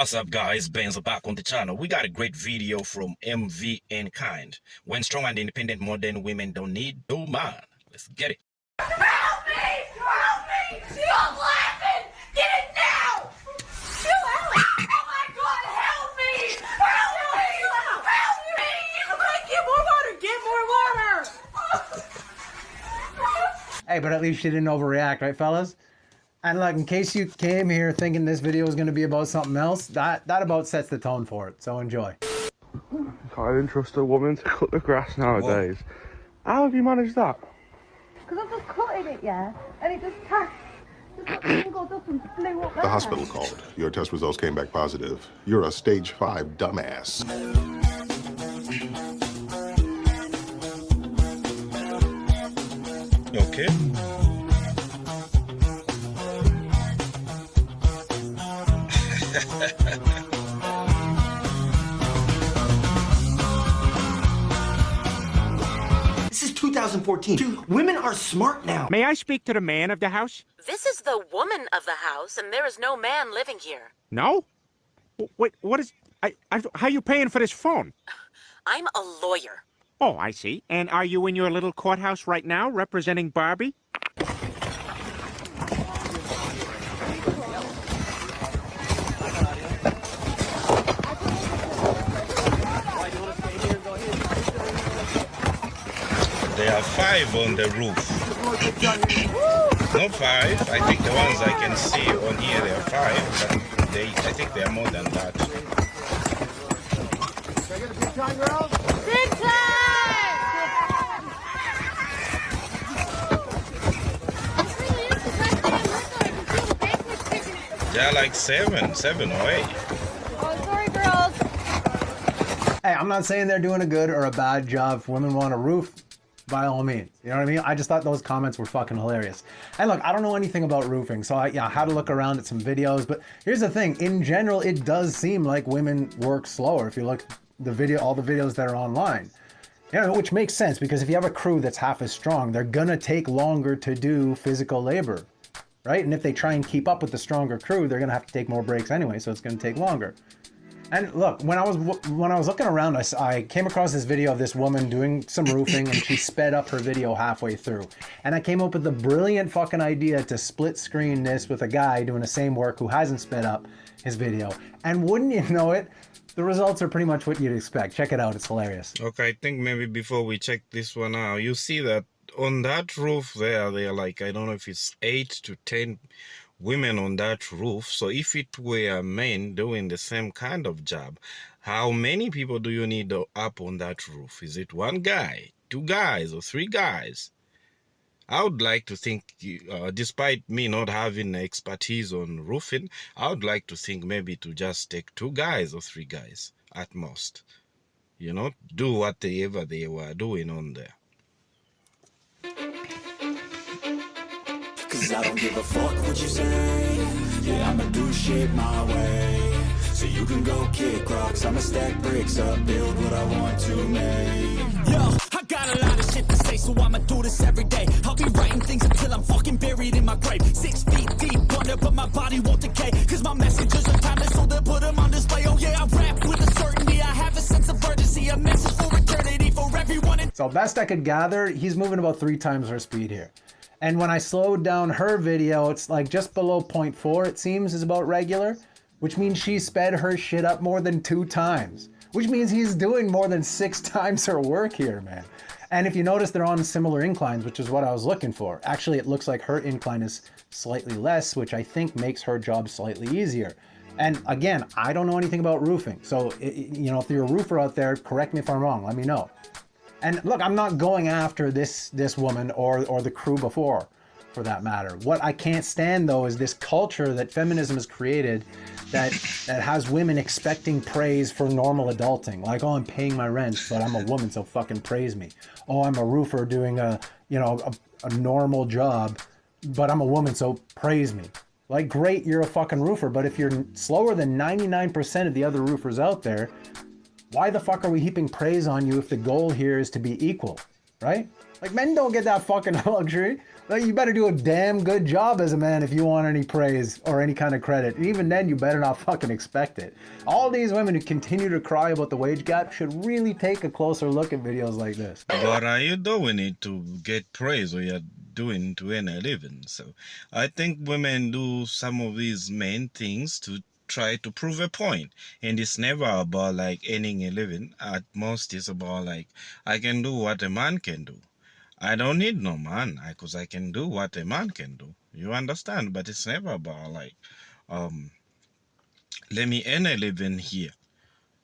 What's up, guys? Benzo back on the channel. We got a great video from MVNKInd. When strong and independent modern women don't need no man. Let's get it. Help me! Help me! Stop laughing! Get it now! Oh my God! Help me! Help me! Help me! Get more water! Get more water! Hey, but at least she didn't overreact, right, fellas? And like, in case you came here thinking this video was going to be about something else, that about sets the tone for it. So enjoy. You can't even trust a woman to cut the grass nowadays. Whoa. How have you managed that? Because I was cutting it, yeah, and it just tangled up and flew up there. The hospital called. Your test results came back positive. You're a stage 5 dumbass. Okay. This is 2014. Women are smart now. May I speak to the man of the house? This is the woman of the house, and there is no man living here. No? Wait, what is... how are you paying for this phone? I'm a lawyer. Oh, I see. And are you in your little courthouse right now, representing Barbie? There are 5 on the roof. Not 5. I think the ones I can see on here, there are 5. But I think they are more than that. Big time! They are like 7 or 8. Oh, sorry, girls. Hey, I'm not saying they're doing a good or a bad job. If women want a roof, by all means. You know what I mean? I just thought those comments were fucking hilarious. And look, I don't know anything about roofing, so I had to look around at some videos. But here's the thing. In general, it does seem like women work slower. If you look all the videos that are online. You know, which makes sense, because if you have a crew that's half as strong, they're gonna take longer to do physical labor, right? And if they try and keep up with the stronger crew, they're gonna have to take more breaks anyway, so it's gonna take longer. And look, when I was looking around, I came across this video of this woman doing some roofing, and she sped up her video halfway through. And I came up with the brilliant fucking idea to split screen this with a guy doing the same work who hasn't sped up his video. And wouldn't you know it, the results are pretty much what you'd expect. Check it out, it's hilarious. Okay, I think maybe before we check this one out, you see that on that roof there are like, I don't know if it's 8 to 10 women on that roof. So if it were men doing the same kind of job, how many people do you need up on that roof? Is it 1 guy, 2 guys, or 3 guys? I would like to think, despite me not having expertise on roofing, I would like to think maybe to just take 2 guys or 3 guys at most. You know, do whatever they were doing on there. Cause I don't give a fuck what you say. Yeah, I'ma do shit my way. So you can go kick rocks, I'ma stack bricks up, build what I want to make. Yo, I got a lot of shit to say, so I'ma do this every day. I'll be writing things until I'm fucking buried in my grave. 6 feet deep under, but my body won't decay. Cause my messages are timeless, so they'll put them on display. Oh yeah, I rap with a certainty, I have a sense of urgency. A message for eternity for everyone. So best I could gather, he's moving about 3 times her speed here. And when I slowed down her video, it's like just below 0.4, it seems, is about regular, which means she sped her shit up more than 2 times, which means he's doing more than 6 times her work here, man. And if you notice, they're on similar inclines, which is what I was looking for. Actually, it looks like her incline is slightly less, which I think makes her job slightly easier. And again, I don't know anything about roofing. So, you know, if you're a roofer out there, correct me if I'm wrong, let me know. And look, I'm not going after this woman or the crew before, for that matter. What I can't stand, though, is this culture that feminism has created that has women expecting praise for normal adulting. Like, oh, I'm paying my rent, but I'm a woman, so fucking praise me. Oh, I'm a roofer doing a normal job, but I'm a woman, so praise me. Like, great, you're a fucking roofer, but if you're slower than 99% of the other roofers out there, why the fuck are we heaping praise on you if the goal here is to be equal? right? Like, men don't get that fucking luxury. Like, you better do a damn good job as a man if you want any praise or any kind of credit. And even then, you better not fucking expect it. All these women who continue to cry about the wage gap should really take a closer look at videos like this. But are you doing it to get praise, or you're doing to earn a living? So I think women do some of these main things to try to prove a point, and it's never about like earning a living. At most, it's about like, I can do what a man can do. I don't need no man, because I can do what a man can do. You understand? But it's never about like, let me earn a living here,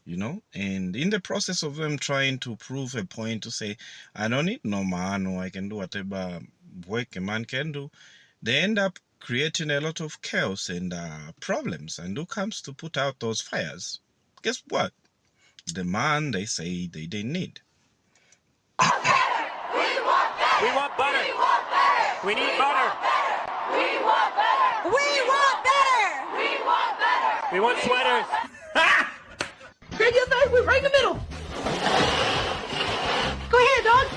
you know? And in the process of them trying to prove a point to say, I don't need no man, or I can do whatever work a man can do, they end up creating a lot of chaos and problems. And who comes to put out those fires? Guess what? The man they say they need. We want butter. We want better. We need butter. We want better. We want better. We want better. We want sweaters. Grab your thing. We're right in the middle. Go ahead, dog.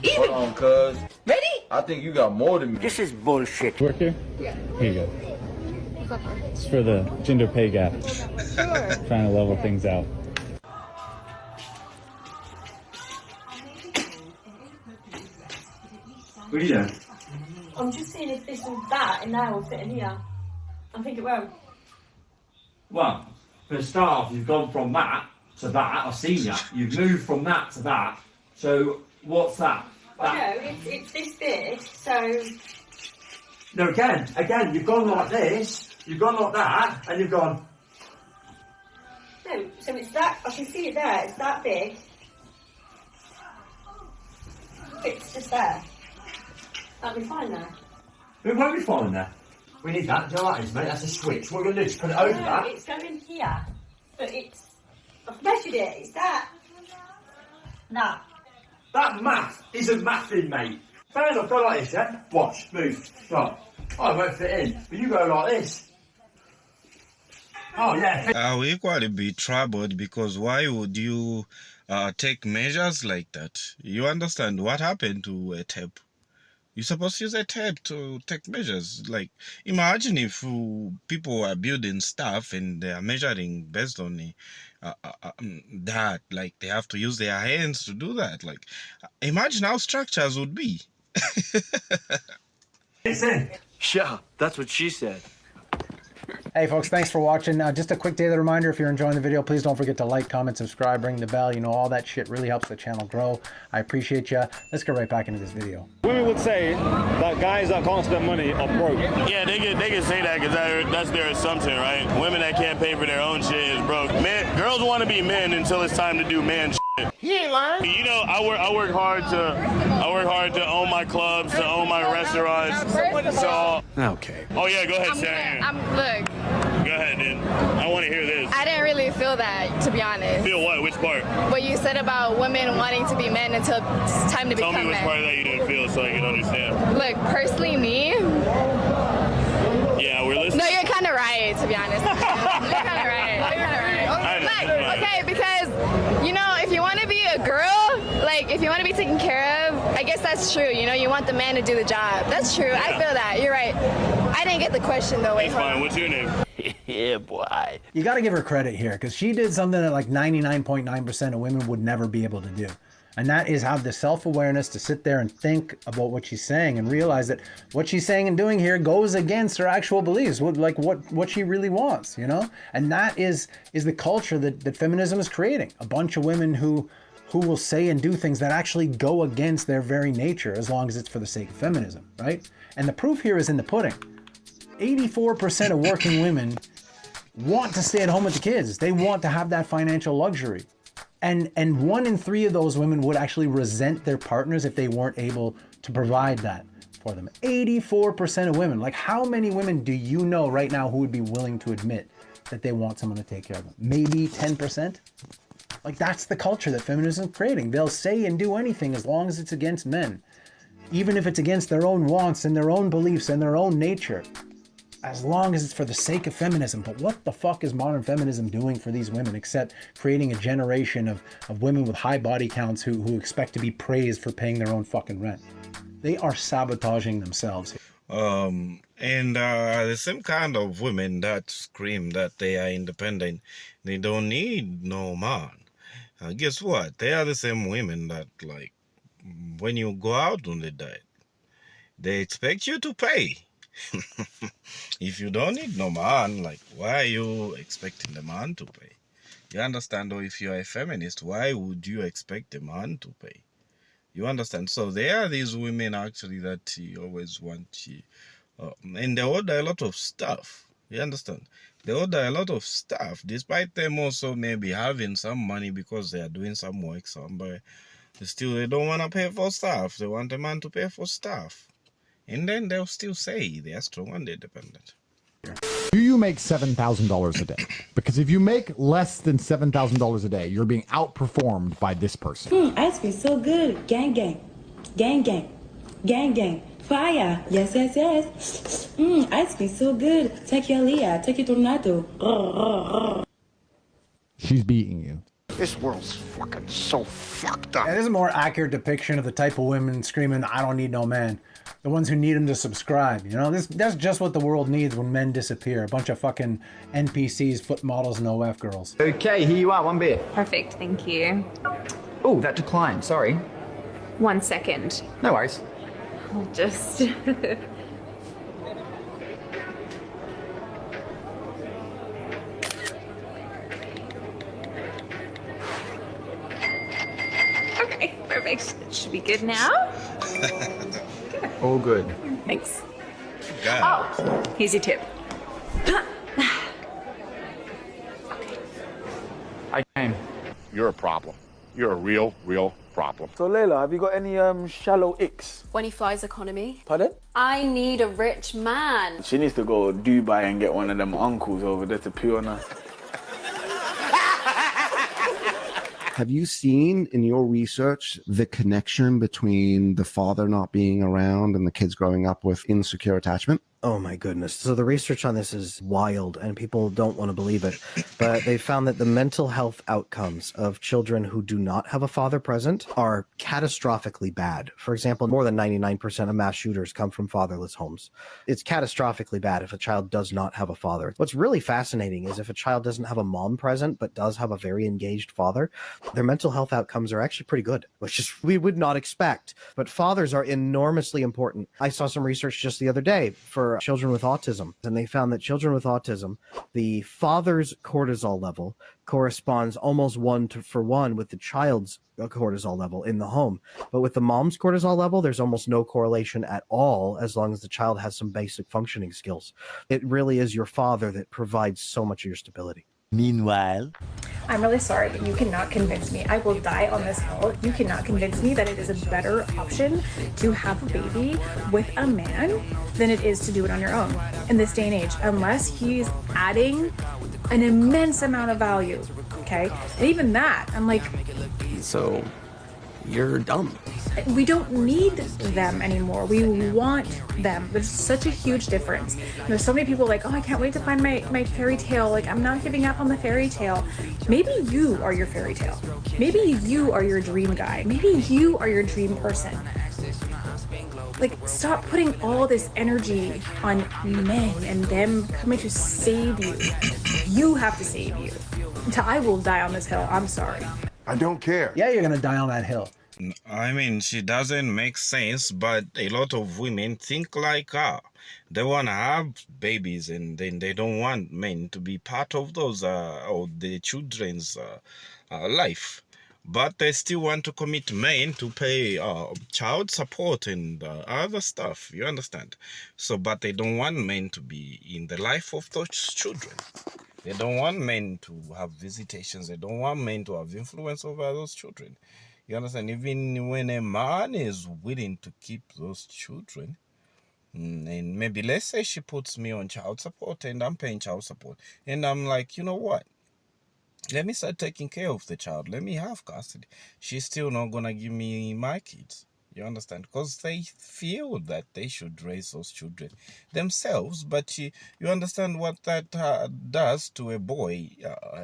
Even. Hold on, cuz. Ready? I think you got more than me. This is bullshit. Work here? Yeah. Here you go. It's for the gender pay gap. Sure. Trying to level things out. What are you doing? I'm just seeing if this will that in there will fit in here. I think it won't. Well, for a start off, you've gone from that to that. I've seen you. You've moved from that to that. So what's that? No, it's this big, so... No, again, you've gone like this, you've gone like that, and you've gone... No, so it's that, I can see it there, it's that big. It's just there. That'll be fine there. It won't be fine there. We need that. Do you know what that is, mate? That's a switch. What we're going to do is put it over No, that. it's going here. But it's... I've measured it, it's that. Nah. That math isn't mathing, mate. Fair enough, go like this, yeah? Watch, move. Right. Oh, it won't fit in. But you go like this. Oh, yeah. I will equally be troubled, because why would you take measures like that? You understand what happened to a tape? You're supposed to use a tape to take measures. Like, imagine if people were building stuff and they are measuring based on that. Like, they have to use their hands to do that. Like, imagine how structures would be. Yeah, that's what she said. Hey folks, thanks for watching. Just a quick daily reminder, if you're enjoying the video, please don't forget to like, comment, subscribe, ring the bell. You know, all that shit really helps the channel grow. I appreciate you. Let's get right back into this video. Women would say that guys that can't spend money are broke. Yeah, they can say that because that's their assumption, right? Women that can't pay for their own shit is broke. Men, girls want to be men until it's time to do man shit. He ain't lying. You know, I work hard to own my clubs, to own my restaurants. So Okay. oh yeah, go ahead, Sarah. Look, Go ahead, dude. I want to hear this. I didn't really feel that, to be honest. Feel what? Which part? What you said about women wanting to be men until it's time to Tell become me which men. part of that you didn't feel so I can understand. Look, personally, me. Yeah, we're listening. No, you're kind of right, to be honest. You're kind of right. You're kind of right. Like, okay, because, you know, if you want to be a girl, like, if you want to be taken care of, I guess that's true. You know, you want the man to do the job. That's true. Yeah. I feel that. You're right. I didn't get the question, though. It's fine. What's your name? Yeah, boy. You got to give her credit here, because she did something that like 99.9% of women would never be able to do. And that is have the self-awareness to sit there and think about what she's saying and realize that what she's saying and doing here goes against her actual beliefs, what she really wants, you know? And that is the culture that feminism is creating. A bunch of women who will say and do things that actually go against their very nature, as long as it's for the sake of feminism, right? And the proof here is in the pudding. 84% of working women want to stay at home with the kids. They want to have that financial luxury. And 1 in 3 of those women would actually resent their partners if they weren't able to provide that for them. 84% of women. Like, how many women do you know right now who would be willing to admit that they want someone to take care of them? Maybe 10%? Like, that's the culture that feminism is creating. They'll say and do anything as long as it's against men. Even if it's against their own wants and their own beliefs and their own nature. as long as it's for the sake of feminism. But what the fuck is modern feminism doing for these women except creating a generation of women with high body counts who expect to be praised for paying their own fucking rent? They are sabotaging themselves. And the same kind of women that scream that they are independent, they don't need no man. Guess what? They are the same women that, like, when you go out on the date, they expect you to pay. If you don't need no man, like, why are you expecting the man to pay? You understand? Or if you're a feminist, why would you expect the man to pay? You understand? So there are these women actually that you always want, and they order a lot of stuff. You understand? They order a lot of stuff, despite them also maybe having some money because they are doing some work somewhere. Still, they don't want to pay for stuff. They want a man to pay for stuff. And then they'll still say they are strong and independent. Do you make $7,000 a day? Because if you make less than $7,000 a day, you're being outperformed by this person. Ice cream so good. Gang, gang. Gang, gang. Gang, gang. Fire. Yes, yes, yes. Ice cream so good. Take your Leah. Take your tornado. She's beating you. This world's fucking so fucked up. That is a more accurate depiction of the type of women screaming, I don't need no man. The ones who need them to subscribe. You know, that's just what the world needs when men disappear. A bunch of fucking NPCs, foot models, and OF girls. Okay, here you are, one beer. Perfect, thank you. Oh, that declined, sorry. 1 second. No worries. I'll just... Okay, perfect. It should be good now. All good. Thanks. God. Oh, here's your tip. I came. You're a problem. You're a real problem. So Layla, have you got any shallow icks? When he flies economy. Pardon? I need a rich man. She needs to go Dubai and get one of them uncles over there to pee on her. Have you seen in your research the connection between the father not being around and the kids growing up with insecure attachment? Oh my goodness. So the research on this is wild and people don't want to believe it. But they found that the mental health outcomes of children who do not have a father present are catastrophically bad. For example, more than 99% of mass shooters come from fatherless homes. It's catastrophically bad if a child does not have a father. What's really fascinating is if a child doesn't have a mom present but does have a very engaged father, their mental health outcomes are actually pretty good, which is we would not expect. But fathers are enormously important. I saw some research just the other day for children with autism, and they found that children with autism, the father's cortisol level corresponds almost 1-for-1 with the child's cortisol level in the home. But with the mom's cortisol level, there's almost no correlation at all as long as the child has some basic functioning skills. It really is your father that provides so much of your stability. Meanwhile, I'm really sorry, but you cannot convince me. I will die on this hill. You cannot convince me that it is a better option to have a baby with a man than it is to do it on your own in this day and age, unless he's adding an immense amount of value, okay? And even that, I'm like... so you're dumb. We don't need them anymore. We want them. There's such a huge difference. There's so many people like, oh, I can't wait to find my fairy tale. Like, I'm not giving up on the fairy tale. Maybe you are your fairy tale. Maybe you are your dream guy. Maybe you are your dream person. Like, stop putting all this energy on men and them coming to save you. You have to save you. I will die on this hill. I'm sorry. I don't care. Yeah, you're gonna die on that hill. I mean, she doesn't make sense, but a lot of women think like her. They want to have babies, and then they don't want men to be part of those or the children's life. But they still want to commit men to pay child support and other stuff. You understand? So, but they don't want men to be in the life of those children. They don't want men to have visitations. They don't want men to have influence over those children. You understand? Even when a man is willing to keep those children, and maybe let's say she puts me on child support and I'm paying child support, and I'm like, you know what? Let me start taking care of the child. Let me have custody. She's still not gonna give me my kids. You understand? Because they feel that they should raise those children themselves. But you understand what that does to a boy.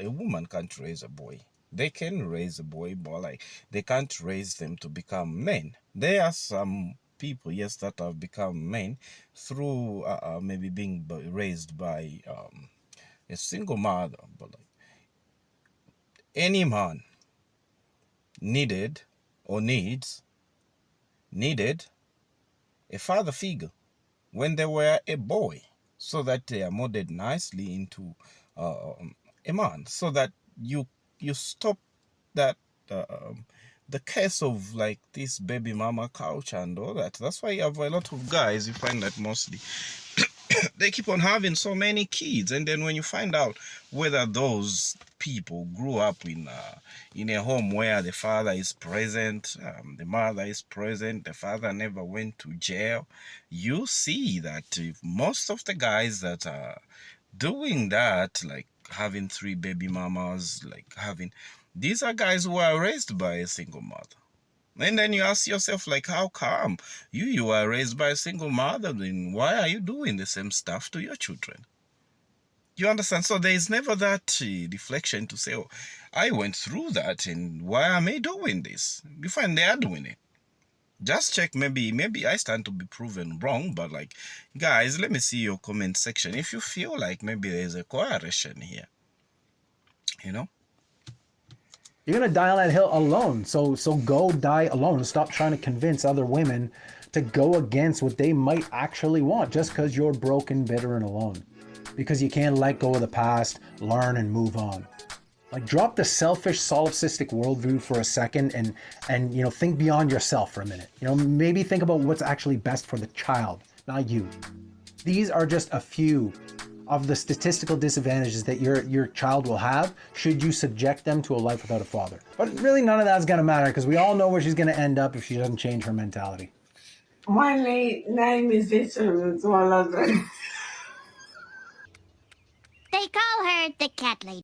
A woman can't raise a boy. They can raise a boy, but like they can't raise them to become men. There are some people, yes, that have become men through maybe being raised by a single mother. But like any man needed or needed a father figure when they were a boy, so that they are molded nicely into a man, so that you stop that the case of like this baby mama culture and all that. That's why you have a lot of guys, you find that mostly they keep on having so many kids, and then when you find out whether those people grew up in a home where the father is present, the mother is present, the father never went to jail, you see that most of the guys that are doing that, like having 3 baby mamas, like having, these are guys who are raised by a single mother. And then you ask yourself, like, how come you are raised by a single mother? Then why are you doing the same stuff to your children? You understand? So there is never that reflection to say, oh, I went through that, and why am I doing this? You find they are doing it. Just check, maybe I stand to be proven wrong, but like, guys, let me see your comment section if you feel like maybe there's a correlation here. You know? You're gonna die on that hill alone. So go die alone. Stop trying to convince other women to go against what they might actually want just because you're broken, bitter, and alone. Because you can't let go of the past, learn, and move on. Like, drop the selfish, solipsistic worldview for a second and you know, think beyond yourself for a minute. You know, maybe think about what's actually best for the child, not you. These are just a few of the statistical disadvantages that your child will have should you subject them to a life without a father. But really none of that's gonna matter because we all know where she's gonna end up if she doesn't change her mentality. My name is Richard. They call her the cat lady.